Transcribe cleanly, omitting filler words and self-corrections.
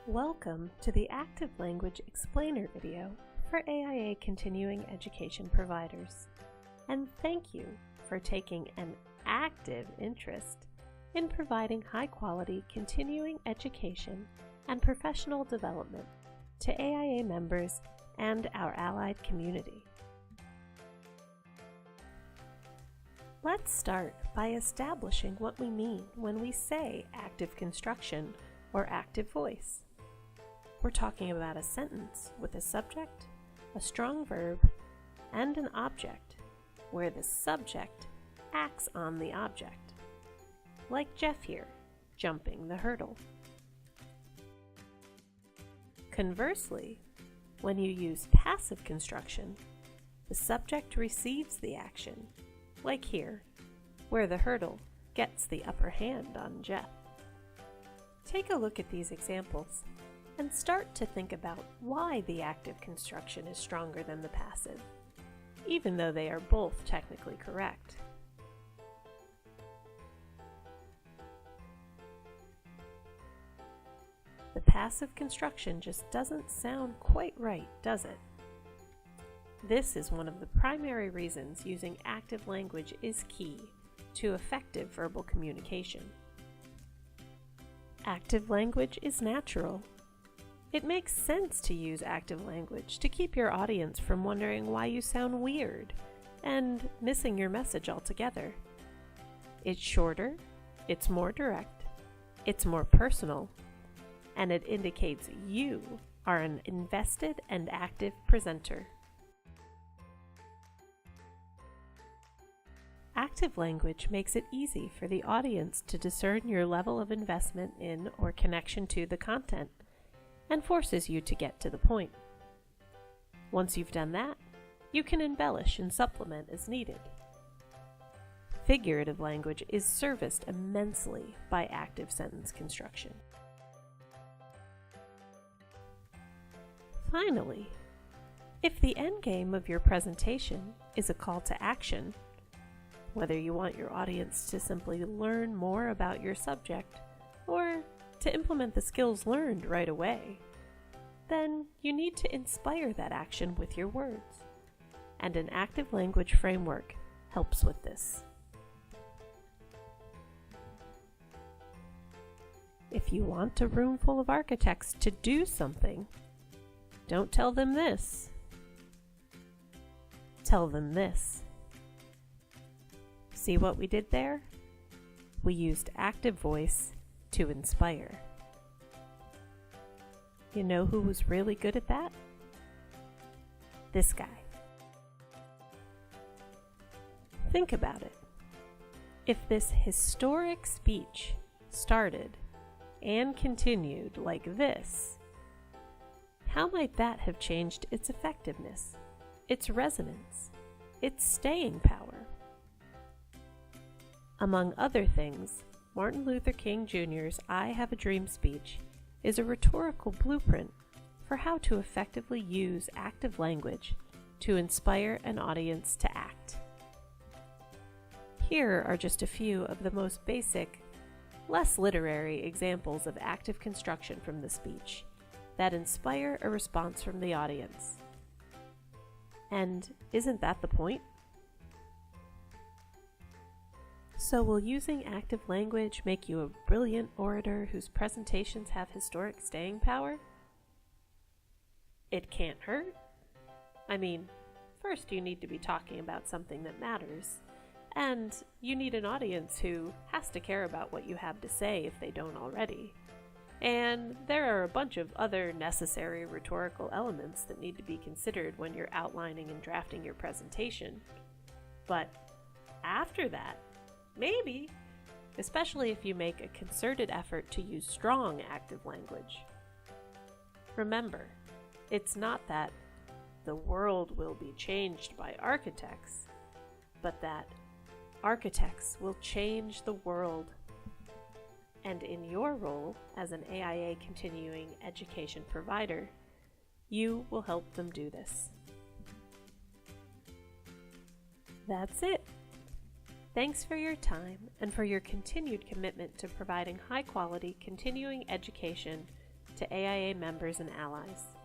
Welcome to the Active Language Explainer video for AIA continuing education providers. And thank you for taking an active interest in providing high-quality continuing education and professional development to AIA members and our allied community. Let's start by establishing what we mean when we say active construction or active voice. We're talking about a sentence with a subject, a strong verb, and an object, where the subject acts on the object, like Jeff here, jumping the hurdle. Conversely, when you use passive construction, the subject receives the action, like here, where the hurdle gets the upper hand on Jeff. Take a look at these examples and start to think about why the active construction is stronger than the passive, even though they are both technically correct. The passive construction just doesn't sound quite right, does it? This is one of the primary reasons using active language is key to effective verbal communication. Active language is natural. It makes sense to use active language to keep your audience from wondering why you sound weird and missing your message altogether. It's shorter, it's more direct, it's more personal, and it indicates you are an invested and active presenter. Active language makes it easy for the audience to discern your level of investment in or connection to the content, and forces you to get to the point. Once you've done that, you can embellish and supplement as needed. Figurative language is serviced immensely by active sentence construction. Finally, if the end game of your presentation is a call to action, whether you want your audience to simply learn more about your subject or to implement the skills learned right away, then you need to inspire that action with your words. And an active language framework helps with this. If you want a room full of architects to do something, don't tell them this. Tell them this. See what we did there? We used active voice to inspire. You know who was really good at that? This guy. Think about it. If this historic speech started and continued like this, how might that have changed its effectiveness, its resonance, its staying power? Among other things, Martin Luther King Jr.'s I Have a Dream speech is a rhetorical blueprint for how to effectively use active language to inspire an audience to act. Here are just a few of the most basic, less literary examples of active construction from the speech that inspire a response from the audience. And isn't that the point? So will using active language make you a brilliant orator whose presentations have historic staying power? It can't hurt. I mean, first you need to be talking about something that matters, and you need an audience who has to care about what you have to say if they don't already. And there are a bunch of other necessary rhetorical elements that need to be considered when you're outlining and drafting your presentation. But after that, maybe, especially if you make a concerted effort to use strong active language. Remember, it's not that the world will be changed by architects, but that architects will change the world. And in your role as an AIA continuing education provider, you will help them do this. That's it. Thanks for your time and for your continued commitment to providing high-quality continuing education to AIA members and allies.